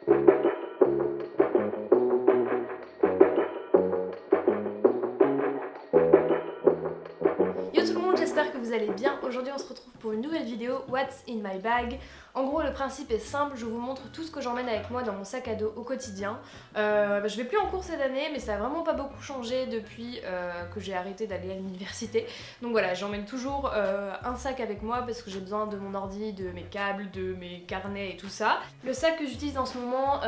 Yo tout le monde, j'espère que vous allez bien. Aujourd'hui on se retrouve pour une nouvelle vidéo What's in my bag. En gros le principe est simple, je vous montre tout ce que j'emmène avec moi dans mon sac à dos au quotidien. Je vais plus en cours cette année mais ça a vraiment pas beaucoup changé depuis que j'ai arrêté d'aller à l'université. Donc voilà, j'emmène toujours un sac avec moi parce que j'ai besoin de mon ordi, de mes câbles, de mes carnets et tout ça. Le sac que j'utilise en ce moment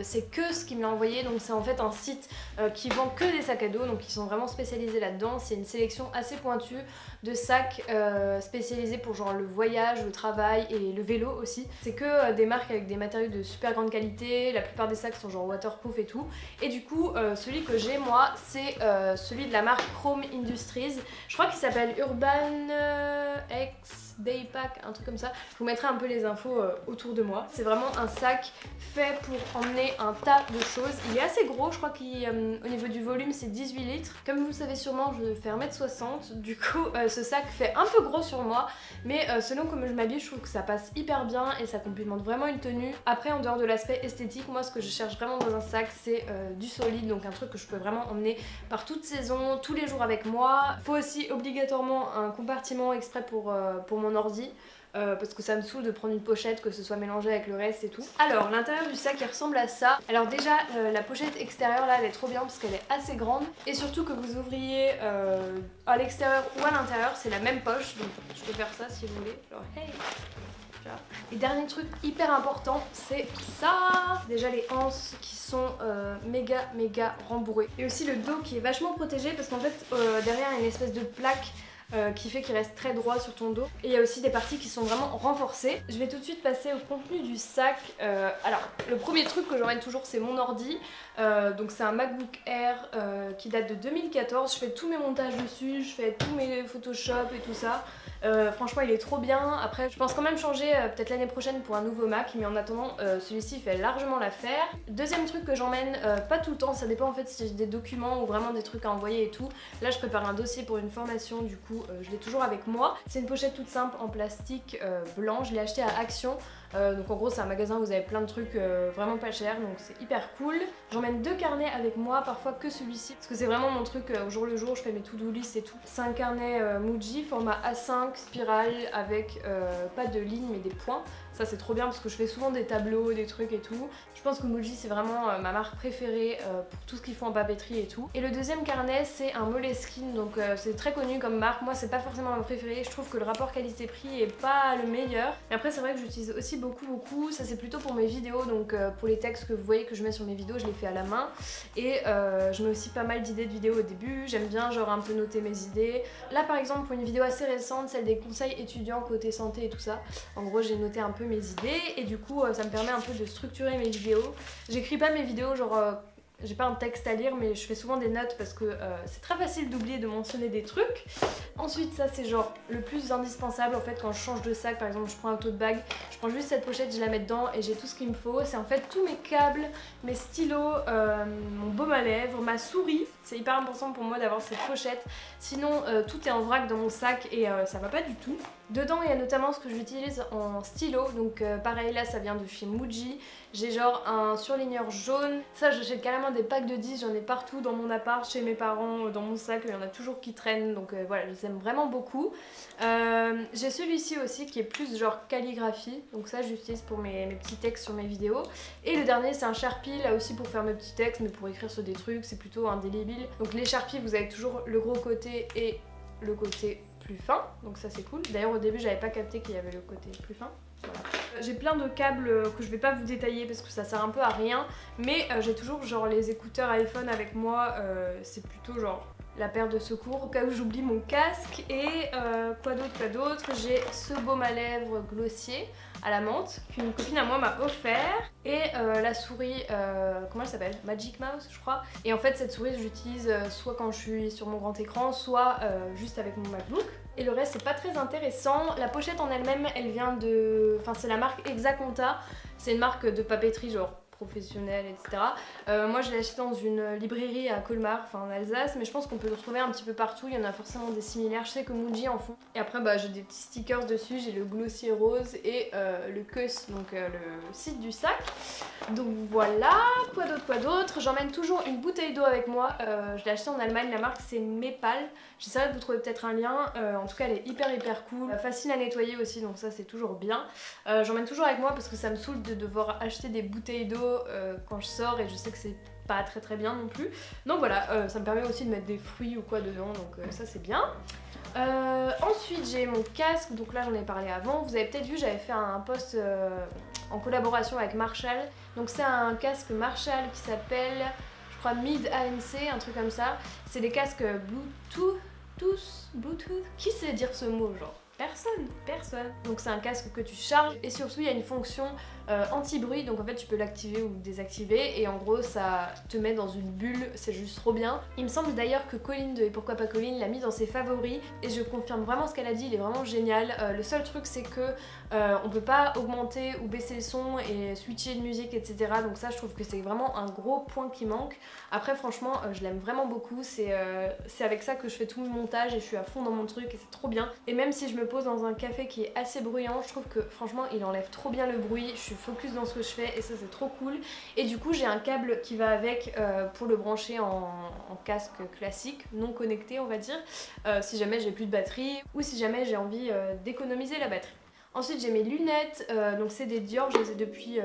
c'est Keus qui me l'a envoyé, donc c'est en fait un site qui vend que des sacs à dos, donc ils sont vraiment spécialisés là-dedans. C'est une sélection assez pointue de sacs spécialisés pour genre le voyage, le travail et le vélo aussi. C'est que des marques avec des matériaux de super grande qualité, la plupart des sacs sont genre waterproof et tout. Et du coup celui que j'ai moi c'est celui de la marque Chrome Industries. Je crois qu'il s'appelle Urban X Daypack, un truc comme ça. Je vous mettrai un peu les infos autour de moi. C'est vraiment un sac fait pour emmener un tas de choses. Il est assez gros, je crois qu'au niveau du volume c'est 18 litres. Comme vous le savez sûrement, je fais 1m60, du coup ce sac fait un peu gros sur moi, mais selon comment je m'habille, je trouve que ça passe hyper bien et ça complimente vraiment une tenue. Après, en dehors de l'aspect esthétique, moi ce que je cherche vraiment dans un sac c'est du solide, donc un truc que je peux vraiment emmener par toute saison, tous les jours avec moi. Faut aussi obligatoirement un compartiment exprès pour mon ordi. Parce que ça me saoule de prendre une pochette, que ce soit mélangé avec le reste et tout. Alors l'intérieur du sac il ressemble à ça. Alors déjà la pochette extérieure là elle est trop bien parce qu'elle est assez grande. Et surtout que vous ouvriez à l'extérieur ou à l'intérieur, c'est la même poche. Donc je peux faire ça si vous voulez. Genre hey. Et dernier truc hyper important, c'est ça. Déjà les anses qui sont méga rembourrées. Et aussi le dos qui est vachement protégé parce qu'en fait derrière il y a une espèce de plaque qui fait qu'il reste très droit sur ton dos. Et il y a aussi des parties qui sont vraiment renforcées. Je vais tout de suite passer au contenu du sac. Alors le premier truc que j'emmène toujours c'est mon ordi. Donc c'est un MacBook Air qui date de 2014. Je fais tous mes montages dessus, je fais tous mes Photoshop et tout ça. Franchement il est trop bien. Après je pense quand même changer peut-être l'année prochaine pour un nouveau Mac, mais en attendant celui-ci fait largement l'affaire. Deuxième truc que j'emmène, pas tout le temps, ça dépend en fait si j'ai des documents ou vraiment des trucs à envoyer et tout. Là je prépare un dossier pour une formation, du coup je l'ai toujours avec moi. C'est une pochette toute simple en plastique blanc, je l'ai acheté à Action. Donc en gros c'est un magasin où vous avez plein de trucs vraiment pas chers, donc c'est hyper cool. J'emmène 2 carnets avec moi, parfois que celui-ci, parce que c'est vraiment mon truc au jour le jour, je fais mes to-do list et tout. C'est un carnet Muji, format A5, spirale, avec pas de lignes mais des points. Ça c'est trop bien parce que je fais souvent des tableaux, des trucs et tout. Je pense que Muji c'est vraiment ma marque préférée pour tout ce qu'ils font en papeterie et tout. Et le deuxième carnet c'est un Moleskine, donc c'est très connu comme marque. Moi c'est pas forcément ma préférée, je trouve que le rapport qualité-prix est pas le meilleur. Mais après c'est vrai que j'utilise aussi beaucoup, ça c'est plutôt pour mes vidéos, donc pour les textes que vous voyez que je mets sur mes vidéos je les fais à la main. Et je mets aussi pas mal d'idées de vidéos au début, j'aime bien genre un peu noter mes idées. Là par exemple pour une vidéo assez récente, celle des conseils étudiants côté santé et tout ça, en gros j'ai noté un peu mes idées et du coup ça me permet un peu de structurer mes vidéos. J'écris pas mes vidéos genre j'ai pas un texte à lire mais je fais souvent des notes parce que c'est très facile d'oublier de mentionner des trucs. Ensuite ça c'est genre le plus indispensable en fait quand je change de sac, par exemple je prends un tote bag, je prends juste cette pochette, je la mets dedans et j'ai tout ce qu'il me faut. C'est en fait tous mes câbles, mes stylos, mon baume à lèvres, ma souris. C'est hyper important pour moi d'avoir cette pochette, sinon tout est en vrac dans mon sac et ça va pas du tout. Dedans il y a notamment ce que j'utilise en stylo, donc pareil là ça vient de chez Muji. J'ai genre un surligneur jaune, ça j'achète carrément des packs de 10, j'en ai partout dans mon appart, chez mes parents, dans mon sac, il y en a toujours qui traînent, donc voilà je les aime vraiment beaucoup. J'ai celui-ci aussi qui est plus genre calligraphie, donc ça j'utilise pour mes petits textes sur mes vidéos. Et le dernier c'est un Sharpie, là aussi pour faire mes petits textes, mais pour écrire sur des trucs, c'est plutôt indélébile. Donc les Sharpies vous avez toujours le gros côté et le côté plus fin, donc ça c'est cool. D'ailleurs au début j'avais pas capté qu'il y avait le côté plus fin. Voilà. J'ai plein de câbles que je vais pas vous détailler parce que ça sert un peu à rien, mais j'ai toujours genre les écouteurs iPhone avec moi, c'est plutôt genre la paire de secours au cas où j'oublie mon casque. Et quoi d'autre, j'ai ce baume à lèvres glossier à la menthe qu'une copine à moi m'a offert, et la souris, comment elle s'appelle, Magic Mouse je crois. Et en fait cette souris j'utilise soit quand je suis sur mon grand écran, soit juste avec mon MacBook. Et le reste c'est pas très intéressant. La pochette en elle-même elle vient de... Enfin c'est la marque Exaconta. C'est une marque de papeterie genre professionnel, etc. Moi je l'ai acheté dans une librairie à Colmar, enfin en Alsace, mais je pense qu'on peut le retrouver un petit peu partout, il y en a forcément des similaires, je sais que Muji en font. Et après j'ai des petits stickers dessus, j'ai le glossier rose et le Kuss, donc le site du sac. Donc voilà, quoi d'autre, j'emmène toujours une bouteille d'eau avec moi, je l'ai acheté en Allemagne, la marque c'est Mepal, j'essaierai de vous trouver peut-être un lien, en tout cas elle est hyper cool, facile à nettoyer aussi, donc ça c'est toujours bien. J'emmène toujours avec moi parce que ça me saoule de devoir acheter des bouteilles d'eau quand je sors et je sais que c'est pas très bien non plus. Donc voilà, ça me permet aussi de mettre des fruits ou quoi dedans, donc ça c'est bien. Ensuite j'ai mon casque, donc là j'en ai parlé avant, vous avez peut-être vu j'avais fait un post en collaboration avec Marshall, donc c'est un casque Marshall qui s'appelle je crois Mid ANC, un truc comme ça, c'est des casques Bluetooth, qui sait dire ce mot genre? Personne. Donc c'est un casque que tu charges et surtout il y a une fonction anti-bruit, donc en fait tu peux l'activer ou désactiver et en gros ça te met dans une bulle, c'est juste trop bien. Il me semble d'ailleurs que Colline de Et pourquoi pas Colline l'a mis dans ses favoris et je confirme vraiment ce qu'elle a dit, il est vraiment génial. Le seul truc c'est que on peut pas augmenter ou baisser le son et switcher de musique, etc. Donc ça je trouve que c'est vraiment un gros point qui manque. Après franchement je l'aime vraiment beaucoup, c'est avec ça que je fais tout mon montage et je suis à fond dans mon truc et c'est trop bien. Et même si je me pose dans un café qui est assez bruyant, je trouve que franchement il enlève trop bien le bruit, je suis focus dans ce que je fais et ça c'est trop cool. Et du coup j'ai un câble qui va avec pour le brancher en casque classique, non connecté on va dire, si jamais j'ai plus de batterie ou si jamais j'ai envie d'économiser la batterie. Ensuite j'ai mes lunettes, donc c'est des Dior, je les ai depuis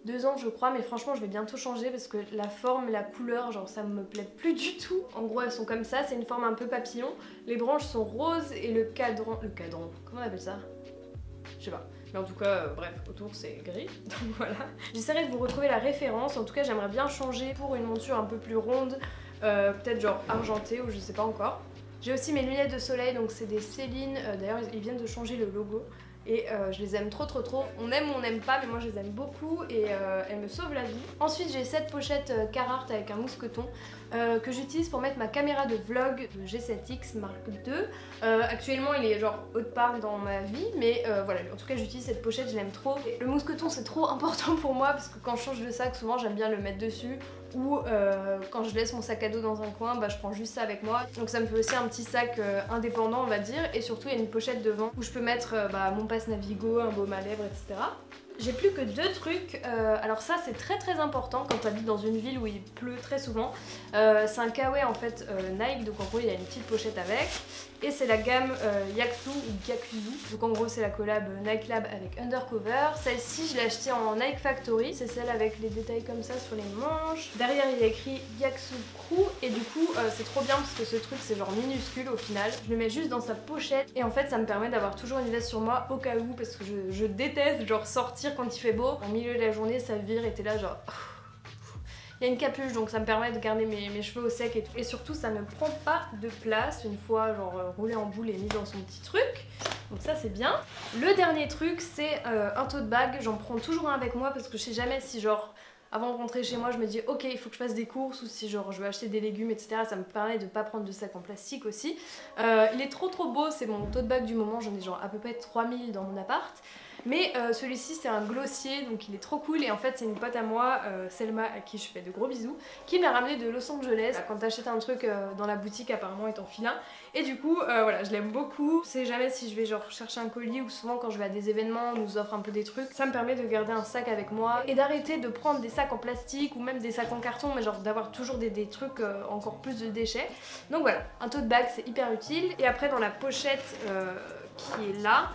2 ans je crois, mais franchement je vais bientôt changer parce que la forme, la couleur, genre ça me plaît plus du tout. En gros elles sont comme ça, c'est une forme un peu papillon, les branches sont roses et le cadran, comment on appelle ça? Je sais pas. Mais en tout cas, bref, autour c'est gris, donc voilà. J'essaierai de vous retrouver la référence, en tout cas j'aimerais bien changer pour une monture un peu plus ronde, peut-être genre argentée ou je sais pas encore. J'ai aussi mes lunettes de soleil, donc c'est des Céline, d'ailleurs ils viennent de changer le logo. Et je les aime trop. On aime ou on n'aime pas, mais moi je les aime beaucoup et elles me sauvent la vie. Ensuite j'ai cette pochette Carhartt avec un mousqueton que j'utilise pour mettre ma caméra de vlog de G7X Mark II. Actuellement il est genre haut de part dans ma vie, mais voilà, en tout cas j'utilise cette pochette, je l'aime trop. Et le mousqueton c'est trop important pour moi parce que quand je change de sac, souvent j'aime bien le mettre dessus. Ou quand je laisse mon sac à dos dans un coin, je prends juste ça avec moi. Donc ça me fait aussi un petit sac indépendant on va dire. Et surtout il y a une pochette devant où je peux mettre mon passe Navigo, un baume à lèvres, etc. J'ai plus que 2 trucs, alors ça c'est très important quand tu habites dans une ville où il pleut très souvent. C'est un kawaii en fait Nike, donc en gros il y a une petite pochette avec. Et c'est la gamme Yaksu ou Gakuzu, donc en gros c'est la collab Nike Lab avec Undercover. Celle-ci je l'ai achetée en Nike Factory, c'est celle avec les détails comme ça sur les manches. Derrière il y a écrit Yaksu Crew et du coup c'est trop bien parce que ce truc c'est genre minuscule au final. Je le mets juste dans sa pochette et en fait ça me permet d'avoir toujours une veste sur moi au cas où parce que je déteste genre sortir quand il fait beau. Au milieu de la journée ça vire et t'es là genre... Il y a une capuche donc ça me permet de garder mes cheveux au sec et tout. Et surtout ça ne prend pas de place une fois genre roulé en boule et mis dans son petit truc. Donc ça c'est bien. Le dernier truc c'est un tote bag. J'en prends toujours un avec moi parce que je sais jamais si genre... Avant de rentrer chez moi je me dis ok il faut que je fasse des courses ou si genre je veux acheter des légumes etc. Ça me permet de pas prendre de sac en plastique aussi. Il est trop beau, c'est mon tote bag du moment, j'en ai genre à peu près 3000 dans mon appart. Mais celui-ci c'est un glossier donc il est trop cool et en fait c'est une pote à moi, Selma à qui je fais de gros bisous, qui m'a ramené de Los Angeles. Quand t'achètes un truc dans la boutique apparemment il t'en file un. Et du coup voilà je l'aime beaucoup. Je sais jamais si je vais genre chercher un colis ou souvent quand je vais à des événements on nous offre un peu des trucs. Ça me permet de garder un sac avec moi et d'arrêter de prendre des sacs en plastique ou même des sacs en carton mais genre d'avoir toujours des trucs encore plus de déchets. Donc voilà, un tote bag c'est hyper utile. Et après dans la pochette qui est là,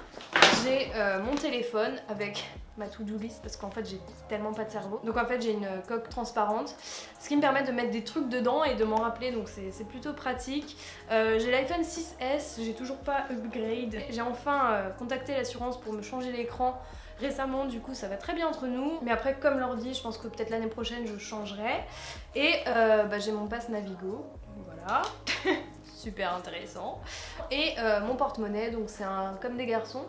j'ai mon téléphone avec ma to-do list parce qu'en fait j'ai tellement pas de cerveau. Donc en fait j'ai une coque transparente, ce qui me permet de mettre des trucs dedans et de m'en rappeler, donc c'est plutôt pratique. J'ai l'iPhone 6S, j'ai toujours pas upgrade. J'ai enfin contacté l'assurance pour me changer l'écran récemment, du coup ça va très bien entre nous. Mais après comme l'ordi, je pense que peut-être l'année prochaine je changerai. Et j'ai mon pass Navigo, voilà. Super intéressant. Et mon porte-monnaie, donc c'est un comme des garçons.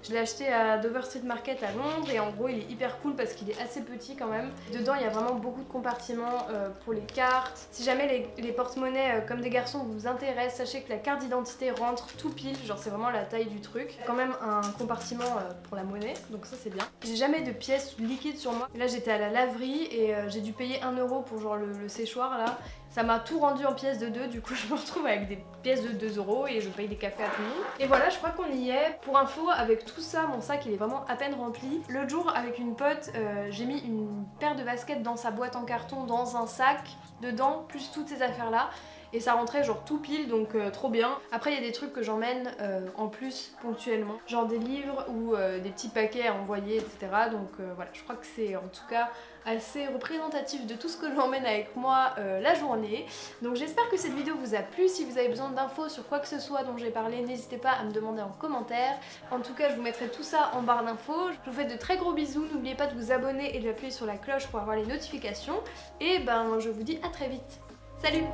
Je l'ai acheté à Dover Street Market à Londres et en gros il est hyper cool parce qu'il est assez petit quand même. Dedans il y a vraiment beaucoup de compartiments pour les cartes. Si jamais les porte-monnaies comme des garçons vous intéressent, sachez que la carte d'identité rentre tout pile, genre c'est vraiment la taille du truc. Quand même un compartiment pour la monnaie, donc ça c'est bien. J'ai jamais de pièces liquides sur moi. Et là j'étais à la laverie et j'ai dû payer 1 € pour genre le séchoir là. Ça m'a tout rendu en pièces de 2, du coup je me retrouve avec des pièces de 2 € et je paye des cafés à tout le monde. Et voilà, je crois qu'on y est. Pour info, avec tout ça, mon sac il est vraiment à peine rempli. L'autre jour avec une pote, j'ai mis une paire de baskets dans sa boîte en carton, dans un sac, dedans, plus toutes ces affaires là. Et ça rentrait genre tout pile, donc trop bien. Après il y a des trucs que j'emmène en plus ponctuellement, genre des livres ou des petits paquets à envoyer, etc. Donc voilà, je crois que c'est en tout cas assez représentatif de tout ce que j'emmène avec moi la journée. Donc j'espère que cette vidéo vous a plu. Si vous avez besoin d'infos sur quoi que ce soit dont j'ai parlé, n'hésitez pas à me demander en commentaire. En tout cas je vous mettrai tout ça en barre d'infos. Je vous fais de très gros bisous, n'oubliez pas de vous abonner et d'appuyer sur la cloche pour avoir les notifications. Et ben je vous dis à très vite. Salut!